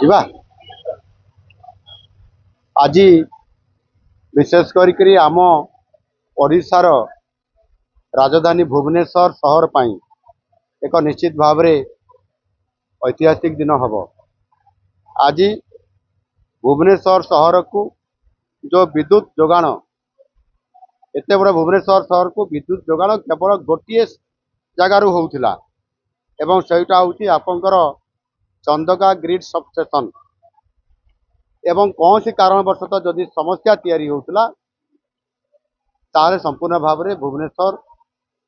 ଯିବା ଆଜି विशेष करी आम ओडिशार राजधानी भुवनेश्वर सहर पाई एक निश्चित भाव में ऐतिहासिक दिन हम आज भुवनेश्वर सहर को जो विद्युत जोगाण एत बड़ भुवनेश्वर सहर को विद्युत जोगाण केवल गोटे जगार होता एवं सेटा हूँ आपंकर चंदका ग्रिड सबस्टेशन एवं कौन सी कारणवशत जदि समस्या तैयारी होता ताले संपूर्ण भाव में भुवनेश्वर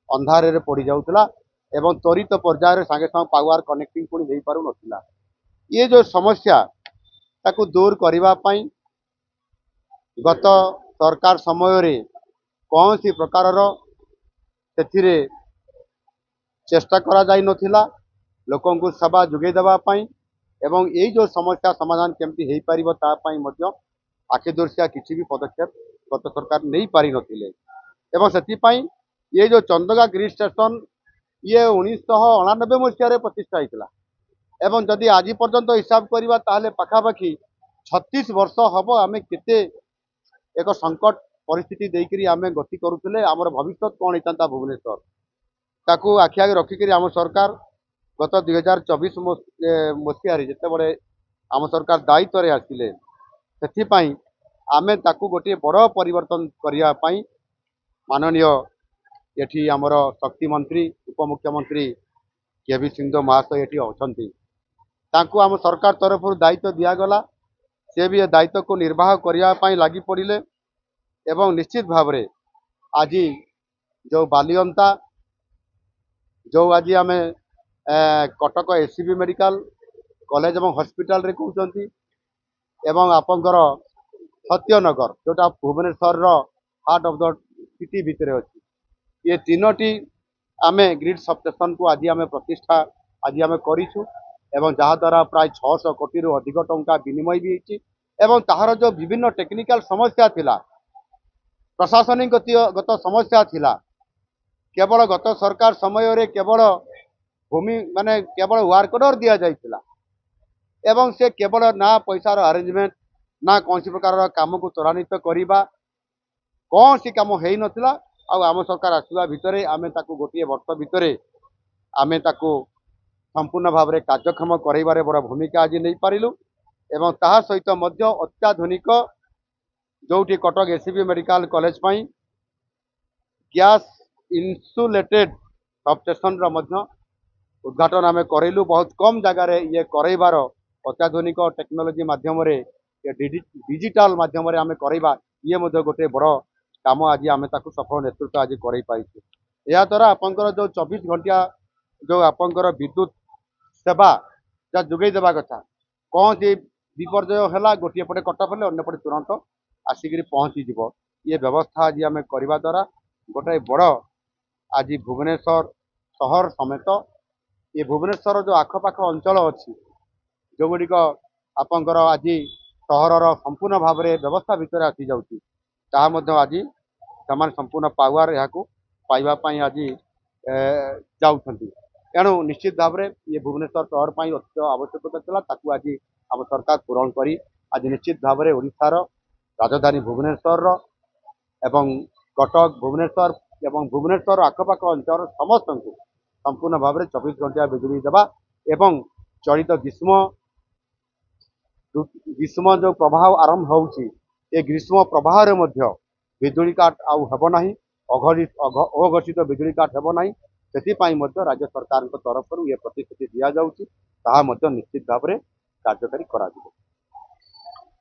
अंधार रे पड़ जाऊला एवं त्वरित पर्यायर सांगे सांगे पावर कनेक्टिंग पुणी हो पार ना ये जो समस्या ताकू दूर करने गत सरकार समय रे कौन सी प्रकार से चेष्टा करा जाई नथिला लोकों को सेवा जोगे देवाई एवं यही जो समस्या समाधान केमती हो पार आखिदर्शिया किसी भी पदक्षेप गत सरकार नहीं पारि नथिले एवं से ये जो चंदका ग्रिड स्टेशन ये 1999 मसीह प्रतिष्ठा होता एवं जदि आज पर्यंत हिसाब करवा ताले पाखापाखि 36 वर्ष हम आम केते एक संकट परिस्थिति देकरी आम गति करुले आमर भविष्य कौन होता भुवनेश्वर ताकू आखि आगे रखिक आम सरकार गत 2024 मसीह जिते बड़े आम सरकार दायित्व आसिले से आमे ताकू गोटे बड़ परिवर्तन करने माननीय ये आमर शक्ति मंत्री उपमुख्यमंत्री केवी सिंह महाशय ये अच्छा आम सरकार तरफ दायित्व दिगला सी भी दायित्व को निर्वाह करने लगी पड़े एवं निश्चित भाव में आज जो बालियंता जो आज आम कटक एसीबी मेडिकल कॉलेज एवं हॉस्पिटल रे कहते एवं आपंकर सत्यनगर जोटा Bhubaneswar heart of the city भितर अच्छी ये तीनोटी आम ग्रिड सबस्टेशन को आज आम प्रतिष्ठा आज आम करूँ एवं जहाद्वारा प्राय 600 कोटी रु अधिक टंका विनिमय भी होती एवं ताहार जो विभिन्न टेक्निकल समस्या थिला प्रशासनिक गत समस्या थिला केवल गत सरकार समय रे केवल भूमि माने केवल वर्क ऑर्डर दिया जाइथिला एवं से केवल ना पैसार अरेंजमेंट ना कौन प्रकार काम को त्वरान्वित करवा कौन सी काम हो नथिला आम सरकार आसवा भितर आम गोटे वर्ष भितर आम संपूर्ण भाव में कार्यक्षम कराइबारे बड़ भूमिका आज नहीं पारिलु एवं ताहा सहित मध्य अत्याधुनिक जोटी कटक एसीबी मेडिकल कॉलेज पाई गैस इन्सुलेटेड सबस्टेशन उद्घाटन आम करलु बहुत कम जगार ये करइबार अत्याधुनिक टेक्नोलोजी माध्यम डिजिटल माध्यम आम करवा ये गोटे बड़ काम आज आम सफल नेतृत्व आज कर या द्वारा आपंकर जो 24 घंटिया जो आपंकर विद्युत सेवा जहाँ जोगे देवा कथा कौन सी विपर्य है गोटे पटे कट पड़े अन्य पटे तुरंत आसिक पहुँची जीव ये व्यवस्था आज आम करवा द्वारा गोटे बड़ आज भुवनेश्वर सहर समेत ये भुवनेश्वर जो आखपाख अंचल अच्छी जो गुड़िक आपंकर आज सहर संपूर्ण भाव में व्यवस्था भितर आसी जाऊँगी आज से संपूर्ण पावर यहाँ पाइबापी आज जाऊँगी तेणु निश्चित भाव में ये भुवनेश्वर सहर पर अति आवश्यकता था आज आम सरकार पूरण करी आज निश्चित भाव में ओडिशार राजधानी भुवनेश्वर एवं कटक भुवनेश्वर एवं भुवनेश्वर आखपाख अंचल समस्त को संपूर्ण भाव में 24 घंटा बिजुली देवा एवं चलित ग्रीष्म जो प्रभाव आरंभ होउची ए ग्रीष्म प्रभाव रे बिजुली काट आउ हेब नाही अघोषित बिजुली काट हेब नाही सेतिपाई मध्य राज्य सरकार तरफ ये प्रतिश्रुति दिया जाउची ताहा मध्य निश्चित भाव में कार्यकारी करा